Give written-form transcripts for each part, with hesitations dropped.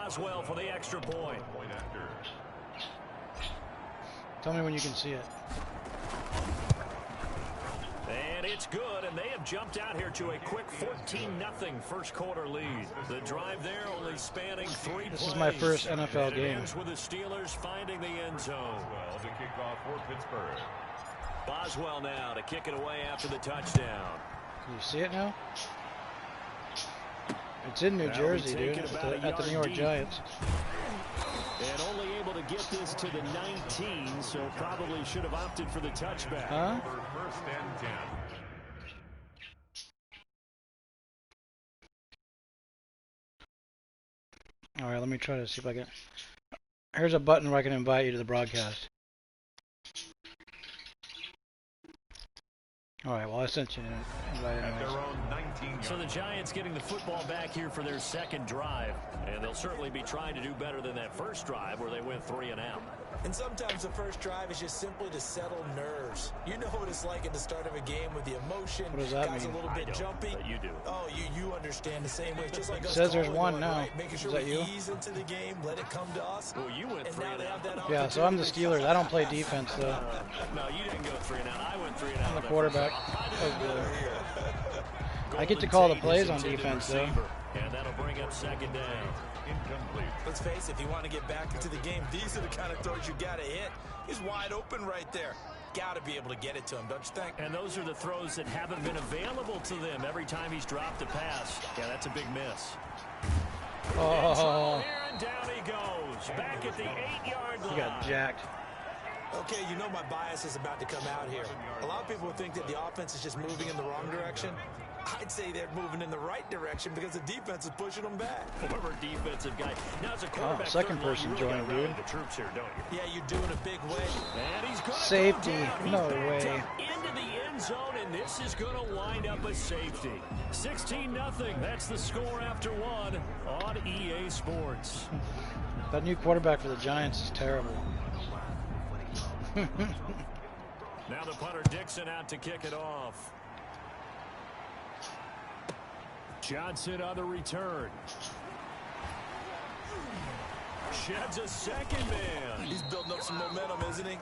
Boswell for the extra point. Tell me when you can see it. And it's good, and they have jumped out here to a quick 14-0 first quarter lead. The drive there only spanning 3 plays. This is my first NFL game. Ends with the Steelers finding the end zone. Boswell to kick off for Pittsburgh. Boswell now to kick it away after the touchdown. Can you see it now? It's in New Jersey, dude, at the New York Giants. And only able to get this to the 19, so probably should have opted for the touchback. Huh? First and 10. All right, let me try to see if I can. Here's a button where I can invite you to the broadcast. All right, well, I sent you an invite anyways. So the Giants getting the football back here for their second drive, and they'll certainly be trying to do better than that first drive where they went 3 and out. And sometimes the first drive is just simply to settle nerves. You know what it's like at the start of a game with the emotion. What does that guys mean? a little bit jumpy. But you do. Oh, you understand the same way. It's just like It us says there's calling one it, now. right? Making sure Is that we you? ease into the game, let it come to us. Well, you went And 3 now and they have out. that Yeah, so I'm the opportunity. Steelers. I don't play defense, though. No, you didn't go 3 and out. I went 3 and out. I'm the quarterback. I get to call the plays on defense, though. And that'll bring up second down. Incomplete. Let's face it, if you want to get back into the game, these are the kind of throws you got to hit. He's wide open right there. Got to be able to get it to him, don't you think? And those are the throws that haven't been available to them every time he's dropped a pass. Yeah, that's a big miss. Oh, And down he goes. Back at the 8-yard line. he got jacked. Okay, you know my bias is about to come out here. A lot of people think that the offense is just moving in the wrong direction. I'd say they're moving in the right direction because the defense is pushing them back. Former defensive guy. Now as a quarterback, second third line, person you really joined, gotta rally dude. the troops here, don't you? Yeah, you do in a big way. And he's gonna Safety. go down. He's No backed way. up into the end zone, and this is going to wind up a safety. 16-0. That's the score after 1 on EA Sports. That new quarterback for the Giants is terrible. Now the punter Dixon out to kick it off. Johnson on the return. Sheds a second man. He's building up some momentum, isn't he?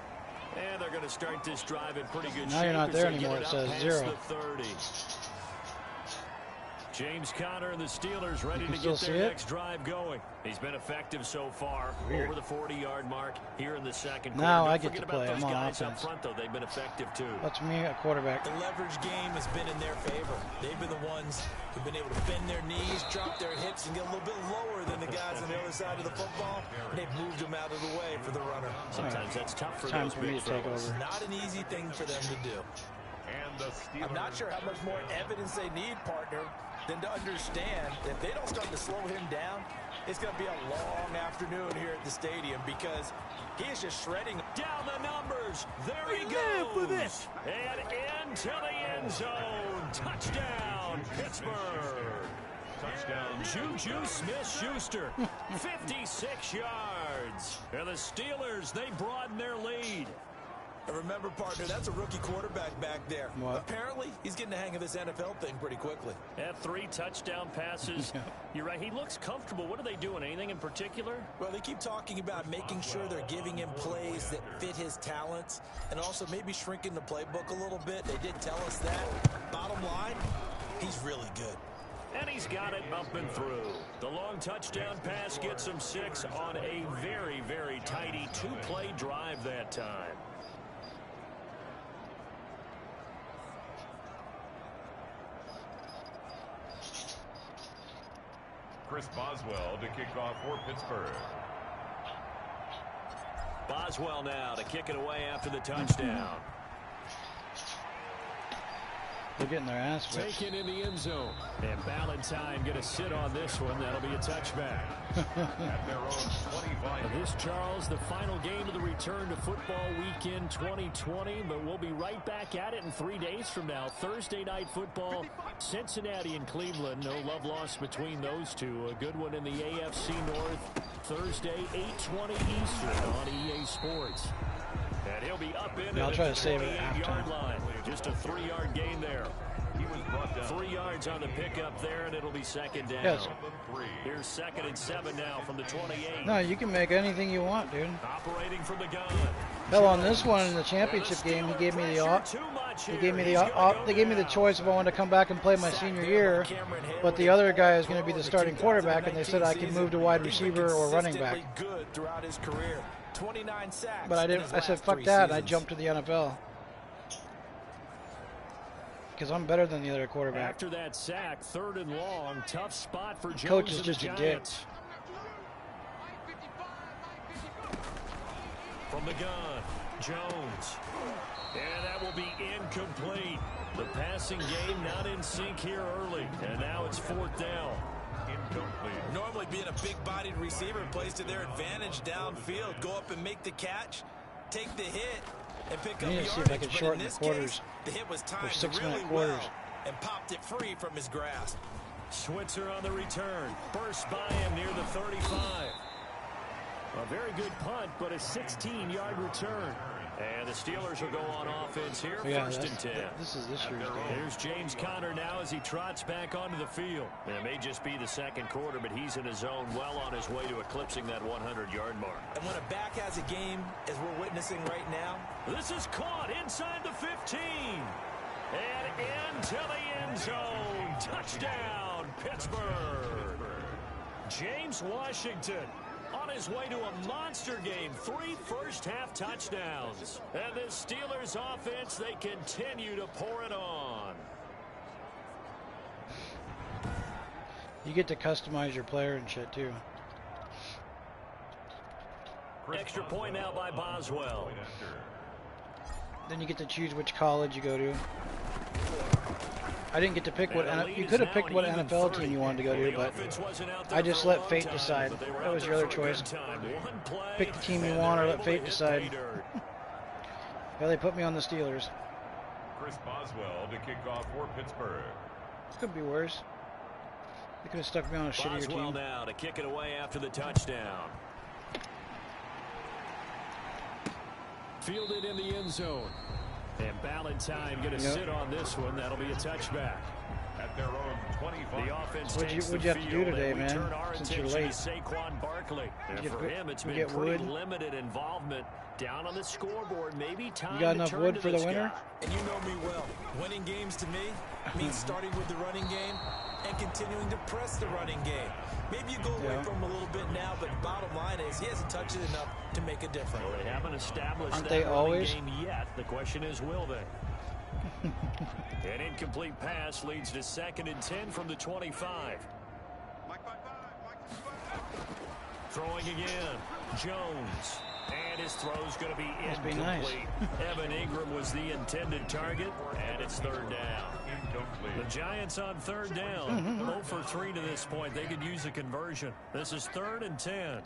And they're going to start this drive in pretty good shape. Now you're not as there they get anymore. It up says past 0. the 30. James Conner and the Steelers ready to still get see their it? next drive going. He's been effective so far. Weird. Over the 40-yard mark here in the second quarter. Now Don't I get forget to about play. those I'm on guys up offense. front, though. They've been effective, too. That's me, a quarterback. The leverage game has been in their favor. They've been the ones who've been able to bend their knees, drop their hips, and get a little bit lower than the guys on the other side of the football. And they've moved them out of the way for the runner. Sometimes that's tough for Time those for me big to take fellas. over. Not an easy thing for them to do. And the Steelers. I'm not sure how much more evidence they need, partner, than to understand that if they don't start to slow him down, it's going to be a long afternoon here at the stadium because he is just shredding. Down the numbers. There he goes. And into the end zone. Touchdown, Pittsburgh. Touchdown. Juju Smith-Schuster, 56 yards. And the Steelers, they broaden their lead. And remember, partner, that's a rookie quarterback back there. What? Apparently, he's getting the hang of this NFL thing pretty quickly. Had 3 touchdown passes. You're right, he looks comfortable. What are they doing? Anything in particular? Well, they keep talking about making sure they're giving him plays that fit his talents and also maybe shrinking the playbook a little bit. They did tell us that. Bottom line, he's really good. And he's got it bumping through. The long touchdown pass gets him 6 on a very, very tidy 2-play drive that time. Chris Boswell to kick off for Pittsburgh. Boswell now to kick it away after the touchdown. They're getting their ass whipped. Taken in the end zone. And Valentine going to sit on this one. That'll be a touchback. At their own 25. This, Charles, the final game of the return to football weekend 2020. But we'll be right back at it in 3 days from now. Thursday night football, Cincinnati and Cleveland. No love lost between those two. A good one in the AFC North. Thursday, 8:20 Eastern on EA Sports. And he'll be up in Yeah, I'll at try the to save it at 28-yard halftime. line. Just a 3-yard gain there. He was was brought down. 3 yards on the pickup there, and it'll be second down. Yes. Here's 2nd and 7 now from the 28. No, you can make anything you want, dude. Operating from the gun. Hell, on this one in the championship game, he gave me they gave me the choice if I wanted to come back and play my senior year, but the other guy is going to be the starting quarterback, and they said I could move to wide receiver or running back. But I didn't. I said fuck that, and I jumped to the NFL because I'm better than the other quarterback. After that sack, 3rd and long, tough spot for Jones. Coach is just a dick. From the gun, Jones. And that will be incomplete. The passing game not in sync here early. And now it's 4th down. Incomplete. Normally being a big-bodied receiver plays to their advantage downfield. Go up and make the catch, take the hit, and pick up I need to see if I can yardage. shorten the quarters. The hit was timed 6-minute really quarters. well and popped it free from his grasp. Switzer on the return. Burst by him near the 35. A very good punt, but a 16-yard return. And the Steelers will go on offense here, Yeah, 1st and 10. this is this year's game. Here's James Conner now as he trots back onto the field. And it may just be the 2nd quarter, but he's in his zone, well on his way to eclipsing that 100-yard mark. And when a back has a game, as we're witnessing right now, This is caught inside the 15. And into the end zone. Touchdown, Pittsburgh. James Washington on his way to a monster game. 3 first-half touchdowns. And the Steelers offense, they continue to pour it on. You get to customize your player and shit too. Extra point now by Boswell. Then you get to choose which college you go to. I didn't get to pick what you could have picked what NFL team you wanted to go to, but I just let fate decide. That was your other choice. Pick the team you want or let fate decide. Well, they put me on the Steelers. Chris Boswell to kick off for Pittsburgh. Could be worse. They could have stuck me on a shittier Boswell team. now to kick it away after the touchdown. Fielded in the end zone. And Ballantyne going to sit on this one. That'll be a touchback. At their own 25. The offense What'd takes you the have to do field, today, and we man, turn our since you're attention late? to Saquon Barkley. And for him, it's been get pretty wood? limited involvement down on the scoreboard. Maybe time You got to enough turn wood to for the this winner? guy. and you know me well, winning games to me means starting with the running game and continuing to press the running game. Maybe you go away from him a little bit now, but bottom line is he hasn't touched it enough to make a difference. Well, they haven't established Aren't that they running always? game yet. The question is, will they? An incomplete pass leads to 2nd and 10 from the 25. Throwing again. Jones. And his throw's going to be Must be incomplete. nice. Evan Ingram was the intended target, and it's 3rd down. The Giants on 3rd down. 0 for 3 to this point. They could use a conversion. This is 3rd and 10.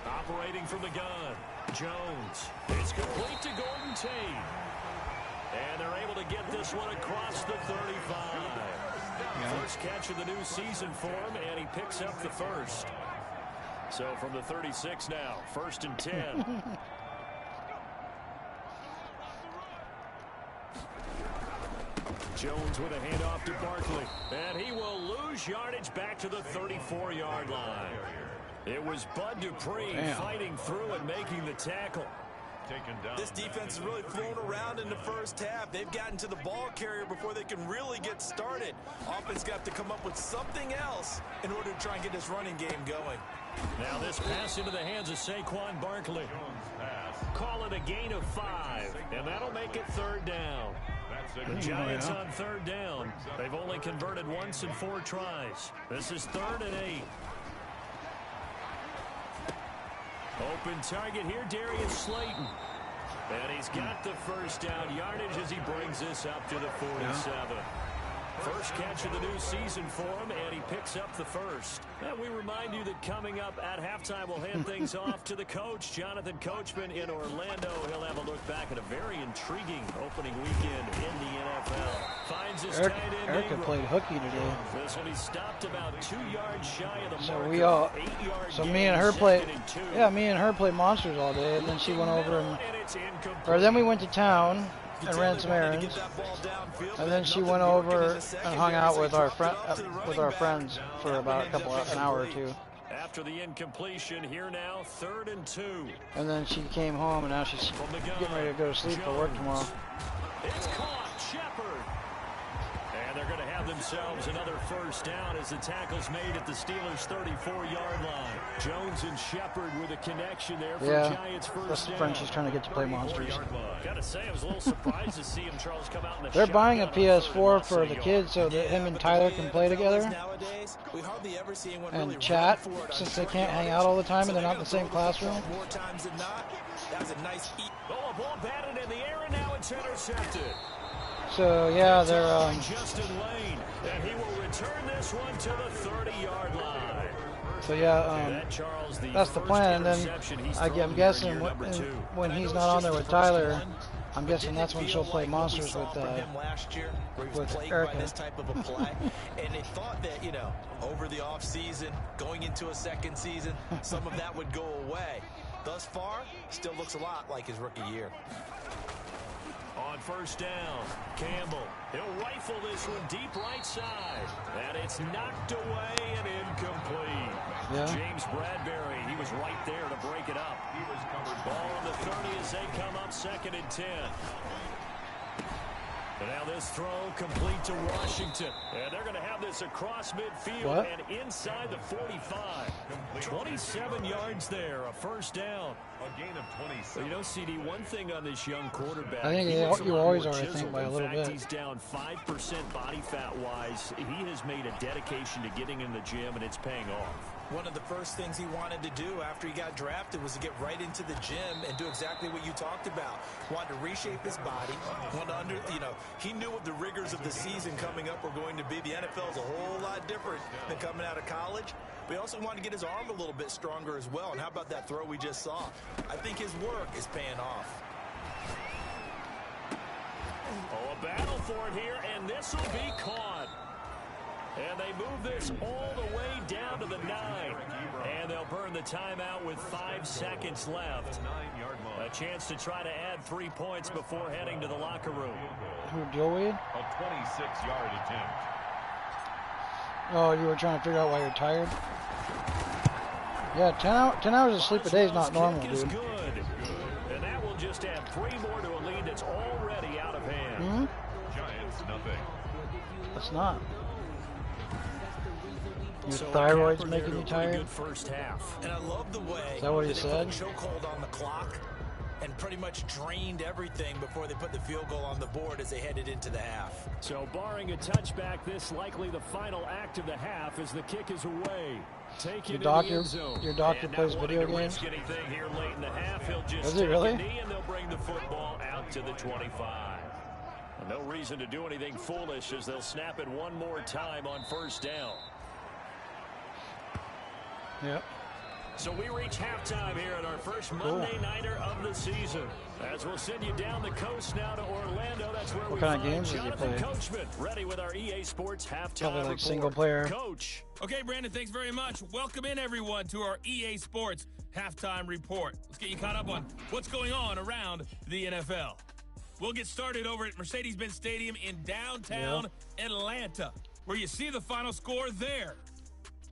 Operating from the gun. Jones. It's complete to Golden Tate. And they're able to get this one across the 35. First catch of the new season for him, and he picks up the first. So from the 36 now, 1st and 10. Jones with a handoff to Barkley. And he will lose yardage back to the 34-yard line. It was Bud Dupree fighting through and making the tackle. This defense has really flown around in the first half. They've gotten to the ball carrier before they can really get started. Offense got to come up with something else in order to try and get this running game going. Now this pass into the hands of Saquon Barkley. Call it a gain of 5, and that'll make it 3rd down. The Giants on 3rd down. They've only converted once in 4 tries. This is 3rd and 8. Open target here, Darius Slayton. And he's got the first down yardage as he brings this up to the 47. First catch of the new season for him, and he picks up the first. And we remind you that coming up at halftime, we'll hand things off to the coach, Jonathan Coachman in Orlando. He'll have a look back at a very intriguing opening weekend in the NFL. Finds his tight end Erica Ingram. played hooky today. This one he stopped about 2 yards shy of the So marker. we all, 8-yard so gain, me and her played, 2nd and 2. yeah, me and her played monsters all day, and then she went over and, And it's incomplete. or then we went to town, and ran some errands. And then she went over and hung out with our friends for about an hour or two. After the incompletion, here now, 3rd and 2. And then she came home, and now she's getting ready to go to sleep for work tomorrow. It's caught, Shepard. And they're going to have themselves another first down as the tackle's made at the Steelers' 34-yard line. Jones and Shepard with a connection there for Giants first that's the down. friend she's trying to get to play Monsters. Gotta say, I was a little surprised to see him, Charles, come out in the They're buying a PS4 on for the kids so that him and Tyler can play together and chat, since they can't hang out all the time and they're not in the same classroom. More times than not, that was a nice Oh, a ball batted in the air, and now it's intercepted. So yeah, they're Justin Lane, and he will return this one to the 30-yard line. so yeah, that's the plan. And then I'm guessing when he's not on there with Tyler, I'm guessing that's when she'll play Monsters with Erica. This type of a play. And they thought that, you know, over the off season, going into a second season, some of that would go away. Thus far, still looks a lot like his rookie year. On first down, Campbell. He'll rifle this one deep right side. And it's knocked away and incomplete. Yeah. James Bradbury, he was right there to break it up. He was covered. Ball on the 30 as they come up 2nd and 10. And now this throw complete to Washington. And they're going to have this across midfield and inside the 45. 27 yards there, a first down. A gain of 27. Well, you know, CD, one thing on this young quarterback. I think you always are, I think, by a little bit. He's down 5% body fat-wise. He has made a dedication to getting in the gym, and it's paying off. One of the first things he wanted to do after he got drafted was to get right into the gym and do exactly what you talked about. Wanted to reshape his body. He knew what the rigors of the season coming up were going to be. The NFL is a whole lot different than coming out of college. But he also wanted to get his arm a little bit stronger as well. And how about that throw we just saw? I think his work is paying off. Oh, a battle for it here, and this will be caught. And they move this all the way down to the 9. And they'll burn the timeout with 5 seconds left. A chance to try to add 3 points before heading to the locker room. Who, Joey? A 26-yard attempt. Oh, you were trying to figure out why you're tired? Yeah, 10 hours of sleep a day is not normal, dude. Good. And that will just add 3 more to a lead that's already out of hand. Giants, nothing. It's not. Your So thyroid's making you tired? Good first half. And I love the way Is that what he they said? put a chokehold on the clock and pretty much drained everything before they put the field goal on the board as they headed into the half. So barring a touchback, this likely the final act of the half as the kick is away. Your doctor plays video games? Anything here late in the half, he'll just Is it really? take a knee and they'll bring the football out to the 25. And no reason to do anything foolish as they'll snap it one more time on first down. Yep. So we reach halftime here at our first Monday Nighter of the season. As we'll send you down the coast now to Orlando. That's where What we kind of find games did you Jonathan play? Coachman, ready with our EA Sports halftime Probably like report. single player. Coach. Okay, Brandon, thanks very much. Welcome in, everyone, to our EA Sports halftime report. Let's get you caught up on what's going on around the NFL. We'll get started over at Mercedes-Benz Stadium in downtown Atlanta, where you see the final score there.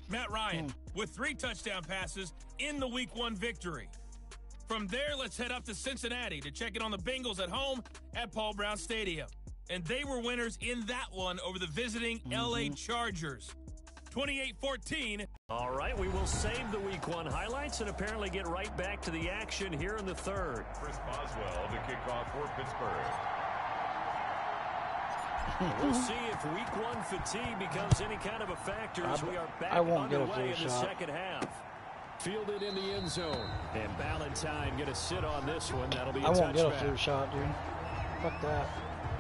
Matt Ryan with 3 touchdown passes in the Week 1 victory. From there, let's head up to Cincinnati to check in on the Bengals at home at Paul Brown Stadium. And they were winners in that one over the visiting LA Chargers. 28-14. All right, we will save the Week 1 highlights and apparently get right back to the action here in the third. Chris Boswell to kick off for Pittsburgh. We'll see if Week 1 fatigue becomes any kind of a factor as we are back I won't get a underway flu in the shot. second half. Fielded in the end zone. And Ballantyne going to sit on this one. That'll be a I won't get a touchback. flu shot, dude. Fuck that.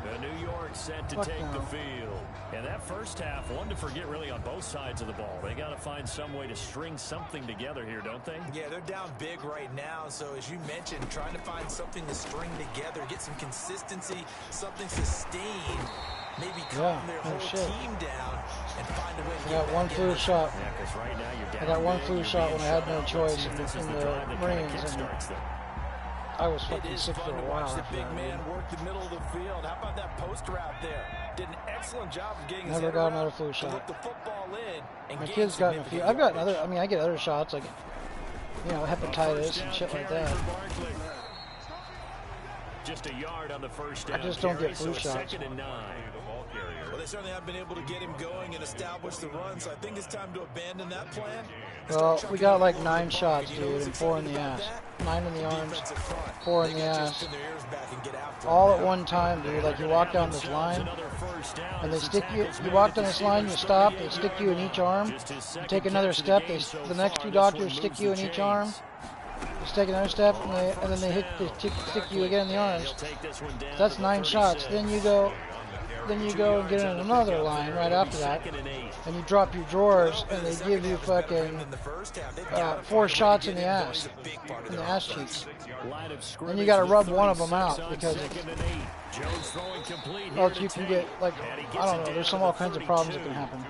The New York set to Fuck take no. the field. And that first half, one to forget really on both sides of the ball. They got to find some way to string something together here, don't they? Yeah, they're down big right now. So as you mentioned, trying to find something to string together, get some consistency, something sustained. Maybe calm their whole team down and find a way to I get got one back flu in. shot. Yeah, because right now you're down I got one big, flu you're shot being when I had shut no out. choice Let's see if in this is the drive that kinda Marines, and kickstarts them. I was fucking sick for fun a to while. watch the after big that, man dude. work the middle of the field. How about that post route there? Did an excellent job of getting his Never head got around another flu to shot. look the football in and My gain kid's gotten a few. significant I've gotten yardage. other. I mean, I get other shots like, you know, hepatitis and shit like that. Just a yard on the first down. I just don't get flu so shots. 2nd and 9. Well, they certainly have been able to get him going and establish the run, so I think it's time to abandon that plan. Well, we got like 9 shots, dude, and 4 in the ass. 9 in the arms, 4 in the ass. All at one time, dude. Like you walk down this line, and they stick you. You walk down this line, you stop. They stick you in each arm. You take another step. The next 2 doctors stick you in each arm. You take another step, and then they stick you again in the arms. That's 9 shots. Then you go and get in another line right after that, and you drop your drawers, and they give you fucking 4 shots in the ass cheeks. And you got to rub one of them out because else you can get like, I don't know. There's all kinds of problems that can happen.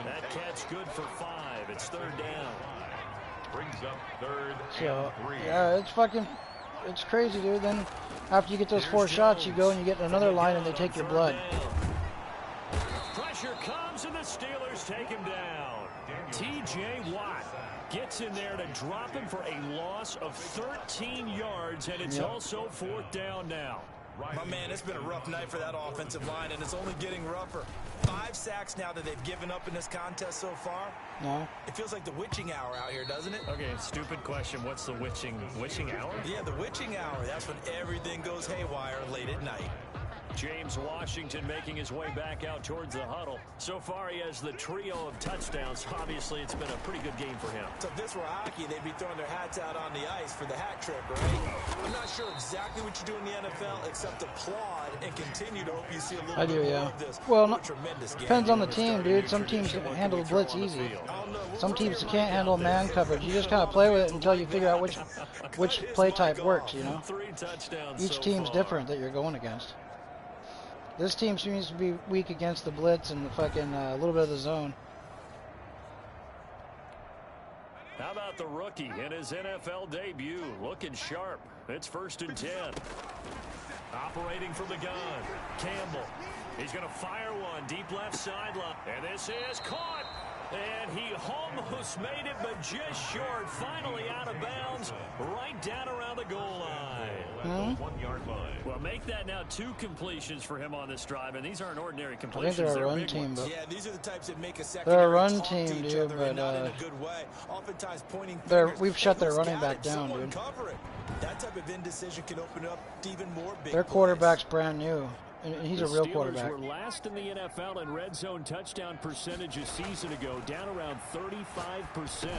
That catch good for 5. It's 3rd down. Brings up 3rd So and 3. yeah, it's crazy, dude. Then after you get those 4 shots, you go and you get in another line, and they take your blood. Pressure comes, and the Steelers take him down. T.J. Watt gets in there to drop him for a loss of 13 yards, and it's also 4th down now. My man, it's been a rough night for that offensive line, and it's only getting rougher. 5 sacks now that they've given up in this contest so far. No. It feels like the witching hour out here, doesn't it? Okay, stupid question. What's the witching hour? Yeah, the witching hour. That's when everything goes haywire late at night. James Washington making his way back out towards the huddle. So far, he has the trio of touchdowns. Obviously, it's been a pretty good game for him. So if this were hockey, they'd be throwing their hats out on the ice for the hat trick, right? I'm not sure exactly what you do in the NFL, except applaud and continue to hope you see a little bit more of this. Well, What a tremendous game. depends on the team, dude. Some teams can handle the blitz easy. Some teams can't handle man coverage. You just kind of play with it until you figure out which play type works, you know? 3 touchdowns Each so team's far. different that you're going against. This team seems to be weak against the blitz and the fucking a little bit of the zone. How about the rookie in his NFL debut? Looking sharp. It's 1st and 10. Operating from the gun. Campbell. He's going to fire one deep left sideline. And this is caught. And he almost made it, but just short. Finally out of bounds, right down around the goal line. 1 yard line. Well, make that now 2 completions for him on this drive, and these aren't ordinary I think completions. they're a run big team, ones. but Yeah, these are the types that make a they're a secondary run talk team, to each dude, other, and but not in a good way. Oftentimes pointing they're- fingers. we've shut their Hey, running got back it. down, Someone dude. cover it. That type of indecision can open up to even more big their plays. quarterback's brand new, and he's a The real Steelers quarterback. were last in the NFL in red zone touchdown percentage a season ago, down around 35%.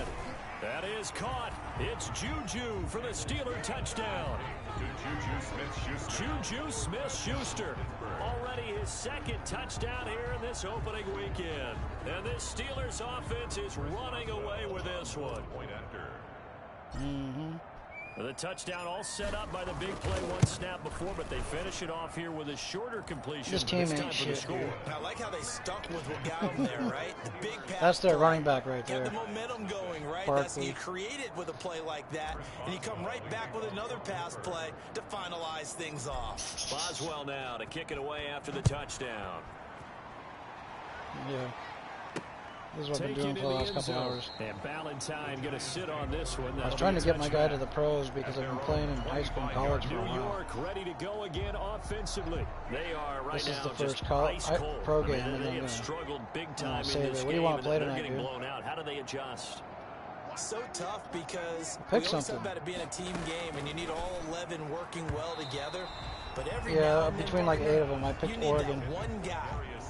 That is caught. It's Juju for the Steeler touchdown. Juju Smith-Schuster. Already his 2nd touchdown here in this opening weekend. And this Steelers offense is running away with this one. Point after. The touchdown all set up by the big play 1 snap before, but they finish it off here with a shorter completion. This team time ain't for the shit, score. dude. I like how they stuck with what got them there, right? The big pass That's their play. running back right Got there. the momentum going, right? That's you create it with a play like that, and you come right back with another pass play to finalize things off. Boswell now to kick it away after the touchdown. Yeah. This is what I've been doing for the last couple hours. And Ballantyne going to sit on this one. I was trying to get my guy to the pros because I've been playing in high school and college for a New while. York ready to go again offensively. They are right This is now the first just ice cold. pro game, I mean, and they I'm have gonna struggled big time in save this it. game. What do you want to and play they're tonight, getting dude? blown out. How do they adjust? So tough because Pick we always something. talk about it being a team game, and you need all 11 working well together. But every Yeah, now and then, between like 8 of them, I you picked need Oregon. that one guy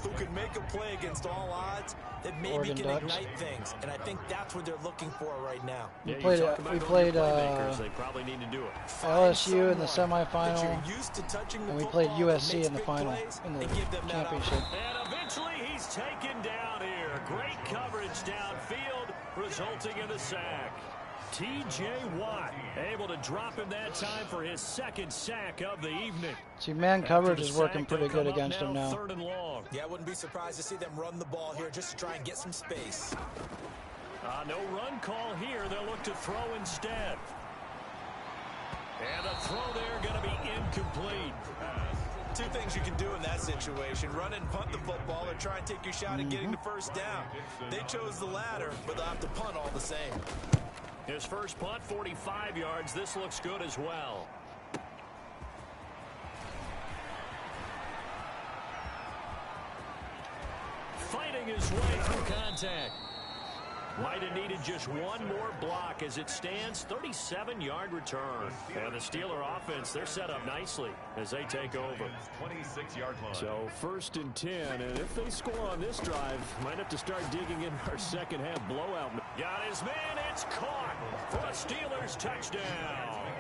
who can make a play against all odds that maybe Oregon can Ducks. ignite things, and I think that's what they're looking for right now. Yeah, you played, talk about we going played, to playmakers. They probably need to do it. LSU in the Find someone that semifinal, you're used to touching the and we played football that USC makes in the big final, plays, in the and give them that championship. And eventually he's taken down here. Great coverage downfield, resulting in the sack. T.J. Watt able to drop him that time for his 2nd sack of the evening. See, man After coverage the is working sack, pretty they'll good come up against him now. 3rd and long. Yeah, I wouldn't be surprised to see them run the ball here just to try and get some space. No run call here. They'll look to throw instead. And the throw there going to be incomplete. Two things you can do in that situation: run and punt the football, or try and take your shot at getting the first down. They chose the latter, but they'll have to punt all the same. His first punt, 45 yards. This looks good as well. Fighting his way through contact. Might have needed just one more block as it stands. 37-yard return. And the Steeler offense, they're set up nicely as they take over. 26-yard line. So 1st and 10, and if they score on this drive, might have to start digging in our second half blowout. Got his man, it's caught for a Steelers touchdown.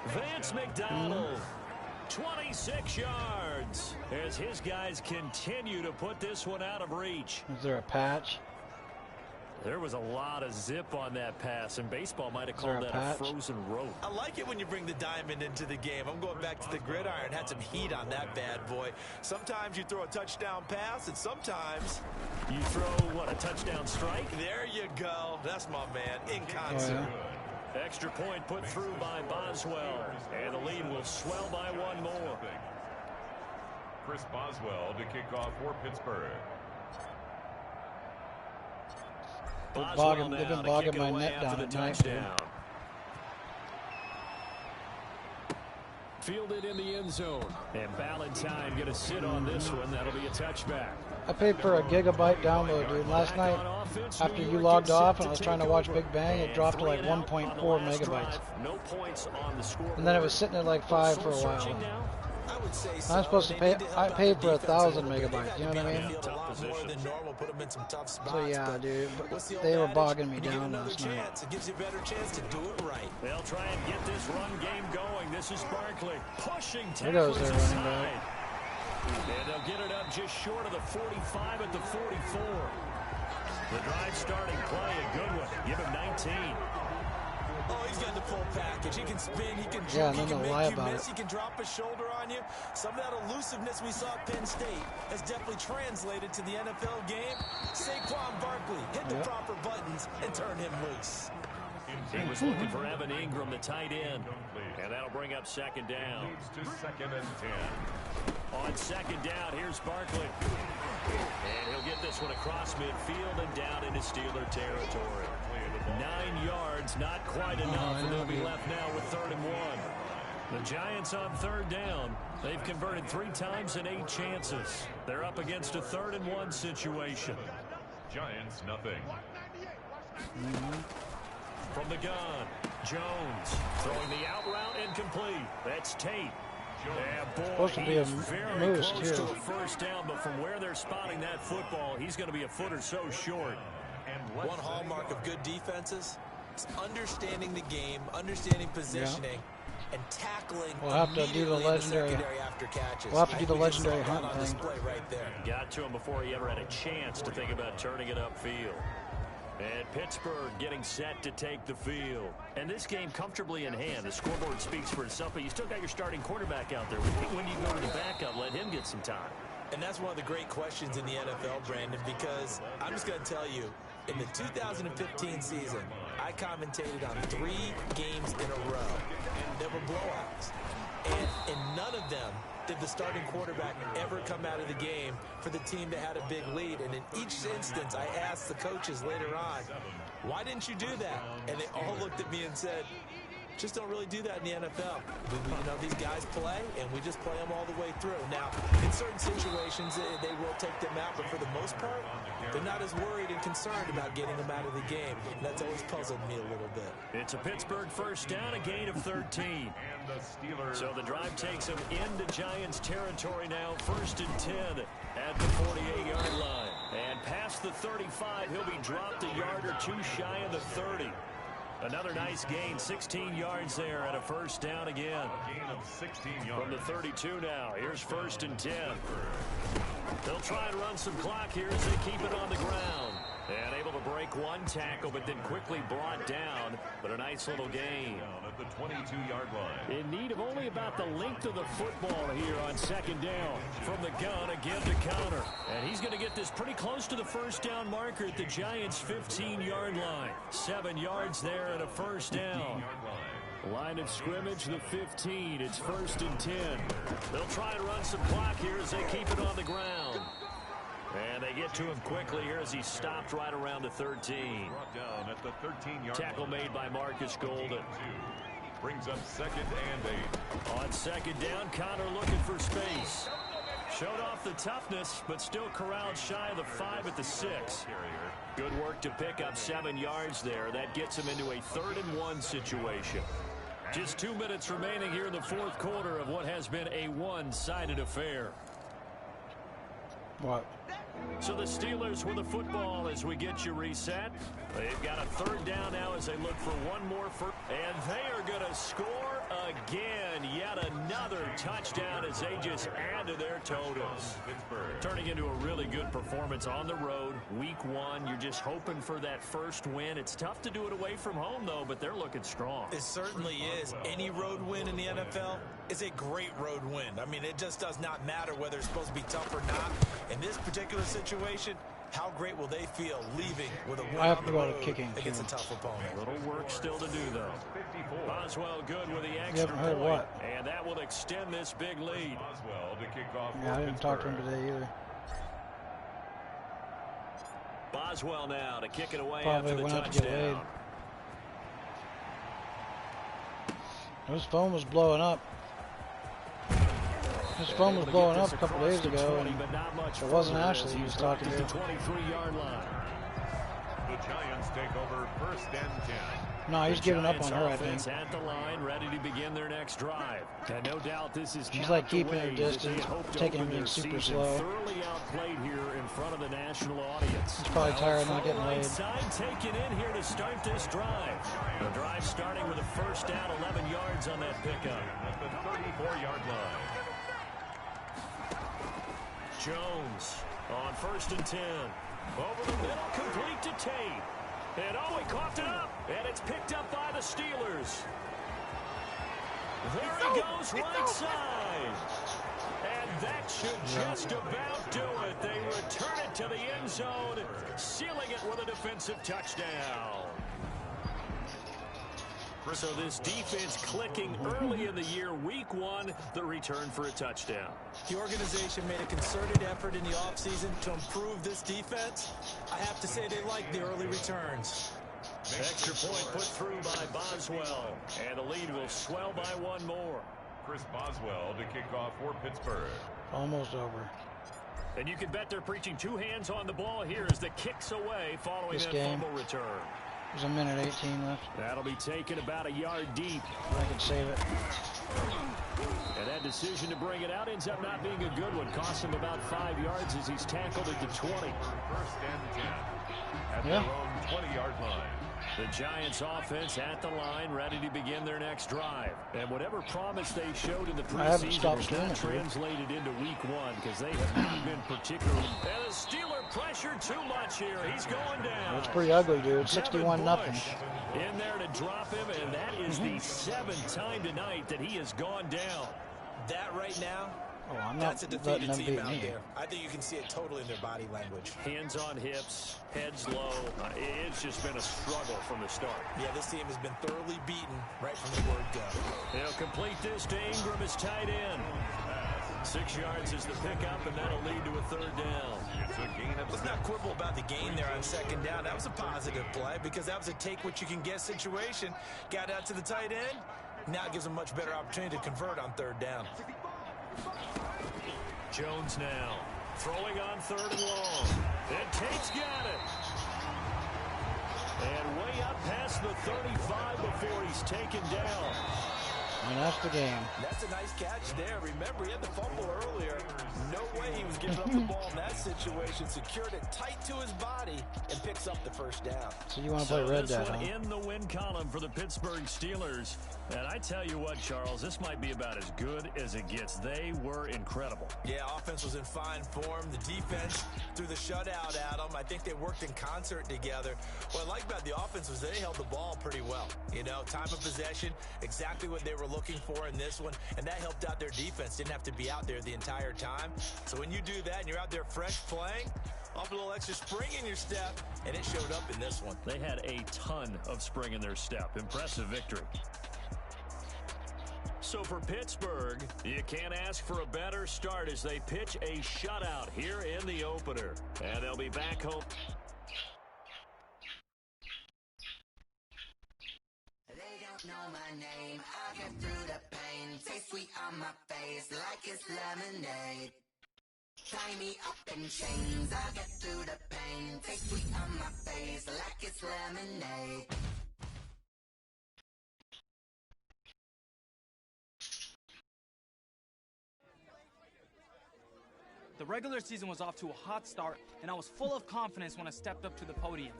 Vance McDonald, 26 yards, as his guys continue to put this one out of reach. Is there a patch? There was a lot of zip on that pass, and baseball might have called that a frozen rope. I like it when you bring the diamond into the game. I'm going back to the gridiron. Had some heat on that bad boy. Sometimes you throw a touchdown pass, and sometimes you throw, what, a touchdown strike? There you go. That's my man, in concert. Oh, yeah. Extra point put through by Boswell, and the lead will swell by one more. Chris Boswell to kick off for Pittsburgh. They've been bogging my net down at night. Fielded in the end zone. And Ballantyne going to sit on this one. That'll be a touchback. I paid for a gigabyte download, dude. Last night, after you logged off and I was trying to watch Big Bang, it dropped to like 1.4 megabytes. No points on the scoreboard. And then it was sitting at like 5 for a while. I would say so. I'm supposed to pay. I paid for 1,000 megabytes. You know what I mean? So yeah, dude. But they were bogging me down last night. It gives you a better chance to do it right. They'll try and get this run game going. This is Barkley pushing There goes tackles their running aside. back. And they'll get it up just short of the 45 at the 44. The drive starting play, a good one. Give him 19. Oh, he's got the full package. He can spin, he can jump, Yeah, he can lie make you about miss, it. he can drop a shoulder on you. Some of that elusiveness we saw at Penn State has definitely translated to the NFL game. Saquon Barkley hit the proper buttons and turn him loose. He was looking for Evan Ingram, the tight end. And that'll bring up second down. Leads to 2nd and 10. On second down, here's Barkley. And he'll get this one across midfield and down into Steeler territory. 9 yards, not quite enough, and they'll be left now with 3rd and 1. The Giants on 3rd down. They've converted 3 times in 8 chances. They're up against a 3rd and 1 situation. Giants nothing. From the gun, Jones throwing the out route incomplete. That's Tate. Yeah, boy, Supposed to be a very moose, close too. to a first down, but from where they're spotting that football, he's going to be a foot or so short. One hallmark of good defenses is understanding the game, understanding positioning, and tackling. We'll have to do the legendary. After catches. We'll have to do the legendary hunt on thing. display right there. Got to him before he ever had a chance to think about turning it upfield. And Pittsburgh getting set to take the field. And this game comfortably in hand. The scoreboard speaks for itself, but you still got your starting quarterback out there. When you go to the backup, let him get some time. And that's one of the great questions in the NFL, Brandon, because I'm just going to tell you, in the 2015 season, I commentated on 3 games in a row that were blowouts. And in none of them did the starting quarterback ever come out of the game for the team that had a big lead. And in each instance, I asked the coaches later on, why didn't you do that? And they all looked at me and said, just don't really do that in the NFL. You know, these guys play, and we just play them all the way through. Now, in certain situations, they will take them out, but for the most part, they're not as worried and concerned about getting them out of the game. And that's always puzzled me a little bit. It's a Pittsburgh first down, a gain of 13. So the drive takes them into Giants territory now, 1st and 10 at the 48-yard line. And past the 35, he'll be dropped a yard or 2 shy of the 30. Another nice gain, 16 yards there at a first down again. A gain of 16 yards. From the 32 now, here's 1st and 10. They'll try and run some clock here as they keep it on the ground. And able to break one tackle, but then quickly brought down. But a nice little gain. At the 22-yard line. In need of only about the length of the football here on 2nd down. From the gun, again to counter. And he's going to get this pretty close to the first down marker at the Giants' 15-yard line. 7 yards there and a first down. Line of scrimmage, the 15. It's 1st and 10. They'll try and run some clock here as they keep it on the ground. And they get to him quickly here as he stopped right around the 13. Brought down at the 13-yard Tackle made by Marcus Golden. Brings up 2nd and 8. On 2nd down, Connor looking for space. Showed off the toughness, but still corralled shy of the 5 at the 6. Good work to pick up 7 yards there. That gets him into a 3rd and 1 situation. Just 2 minutes remaining here in the 4th quarter of what has been a one-sided affair. What? So the Steelers with the football as we get you reset. They've got a 3rd down now as they look for one more. And they are going to score again. Yet another touchdown as they just add to their totals. Turning into a really good performance on the road. Week 1, you're just hoping for that first win. It's tough to do it away from home, though, but they're looking strong. It certainly is. Any road win in the NFL is a great road win. I mean, it just does not matter whether it's supposed to be tough or not. In this particular situation, how great will they feel leaving with a win on the road against a tough opponent? Little work still to do, though. Boswell good with the extra point. What? And that will extend this big lead. Boswell to kick off. Yeah, I didn't talk to him today either. Boswell now to kick it away Probably after the went out to get laid. touchdown. His phone was blowing up. His phone was blowing up a couple days ago, and it wasn't Ashley he was talking to. The 23-yard line. The Giants take over 1st and 10. No, he's giving up on her, I think. At the line, ready to begin their next drive. And no doubt this is she's like keeping her distance, taking everything super slow. Thoroughly outplayed here in front of the national audience. He's probably tired of not getting laid. Side taken in here to start this drive. The drive starting with a 1st down, 11 yards on that pickup. At the 34-yard line. Jones on 1st and 10. Over the middle, complete to Tate. And oh, he coughed it up. And it's picked up by the Steelers. There he goes, right side. And that should just about do it. They return it to the end zone, sealing it with a defensive touchdown. So this defense clicking early in the year. Week 1, the return for a touchdown. The organization made a concerted effort in the offseason to improve this defense. I have to say they like the early returns. Extra point put through by Boswell. And the lead will swell by 1 more. Chris Boswell to kick off for Pittsburgh. Almost over. And you can bet they're preaching 2 hands on the ball here as the kick's away following that fumble return. There's a minute 18 left. That'll be taken about a yard deep. I could save it. And that decision to bring it out ends up not being a good one. Costs him about 5 yards as he's tackled at the 20. 1st and 10. At their own 20-yard line. The Giants offense at the line, ready to begin their next drive. And whatever promise they showed in the preseason has not translated into week 1 because they have not been particularly. And the Steeler pressure too much here. He's going down. It's pretty ugly, dude. 61-0. In there to drop him, and that is the 7th time tonight that he has gone down. That right now, that's a defeated team out there. I think you can see it totally in their body language. Hands on hips, heads low. It's just been a struggle from the start. Yeah, this team has been thoroughly beaten right from the word go. They'll complete this to Ingram as tight end. 6 yards is the pickup, and that'll lead to a 3rd down. Let's not quibble about the gain there on 2nd down. That was a positive play because that was a take-what-you-can-get situation. Got out to the tight end. Now it gives them a much better opportunity to convert on 3rd down. Jones now throwing on 3rd and long. And Tate's got it. And way up past the 35 before he's taken down. And that's the game. That's a nice catch there. Remember, he had the fumble earlier. No way he was giving up the ball in that situation. Secured it tight to his body and picks up the 1st down. So you want to play red dot, huh? In the win column for the Pittsburgh Steelers. And I tell you what, Charles, this might be about as good as it gets. They were incredible. Yeah, offense was in fine form. The defense threw the shutout at them. I think they worked in concert together. What I like about the offense was they held the ball pretty well. You know, time of possession, exactly what they were looking for in this one, and that helped out their defense. Didn't have to be out there the entire time. So when you do that and you're out there fresh playing, Off a little extra spring in your step, and it showed up in this one. They had a ton of spring in their step. Impressive victory. So for Pittsburgh, you can't ask for a better start as they pitch a shutout here in the opener. And they'll be back home. They don't know my name. I get through the pain. Taste sweet on my face like it's lemonade. Tie me up in chains. I get through the pain. Taste sweet on my face like it's lemonade. The regular season was off to a hot start, and I was full of confidence when I stepped up to the podium.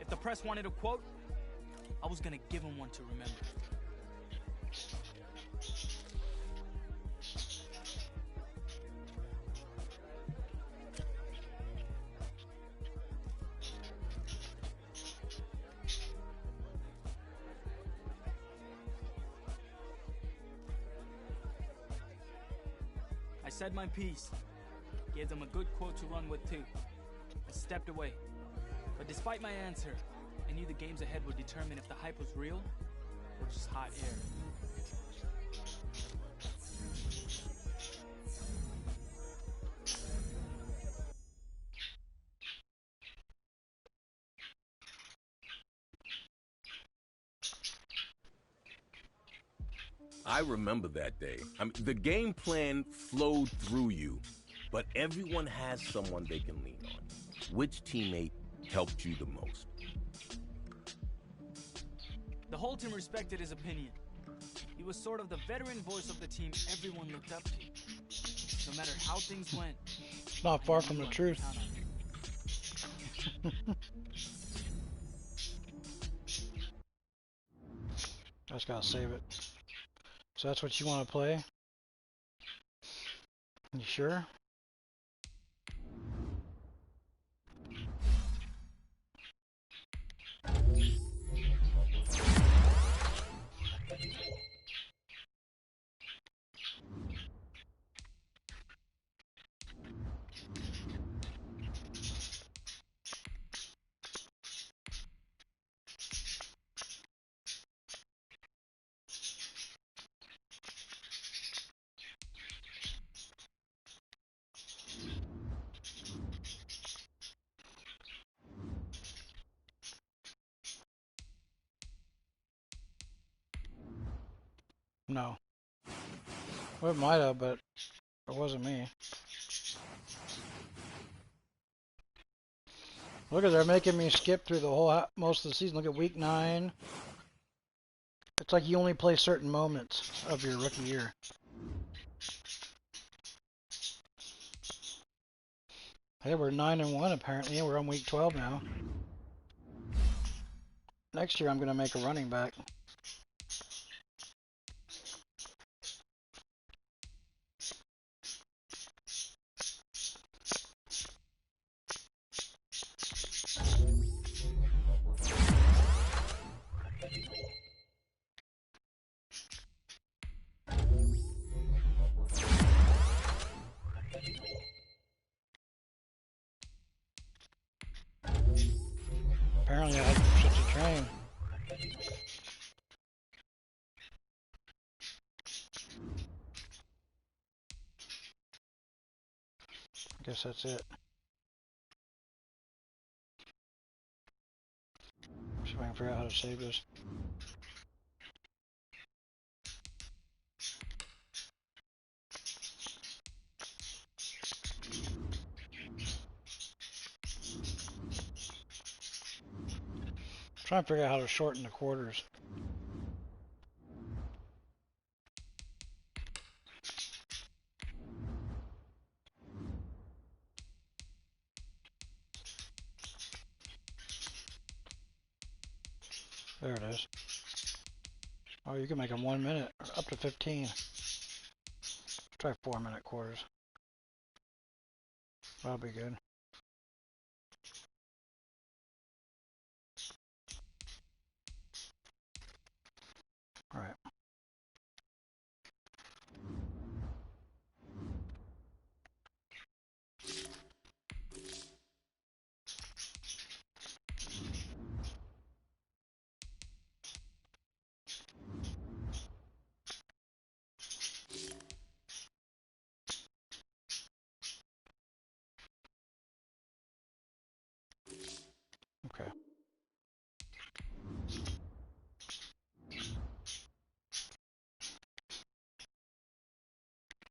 If the press wanted a quote, I was going to give them one to remember. I said my piece. Gave them a good quote to run with, too. I stepped away. But despite my answer, I knew the games ahead would determine if the hype was real or just hot air. I remember that day. I mean, the game plan flowed through you, but everyone has someone they can lean on. Which teammate helped you the most? The whole team respected his opinion. He was sort of the veteran voice of the team everyone looked up to. No matter how things went, It's not far from the truth. I just gotta save it. So that's what you want to play? You sure? No. Well, it might have, but it wasn't me. Look at, they're making me skip through the whole most of the season. Look at week 9. It's like you only play certain moments of your rookie year. Hey, we're 9-1 apparently, and we're on week 12 now. Next year I'm gonna make a running back. Apparently I had such a train. I guess that's it. See if I can figure out how to save this. Trying to figure out how to shorten the quarters. There it is. Oh, you can make them 1 minute, up to 15. Try 4-minute quarters. That'll be good.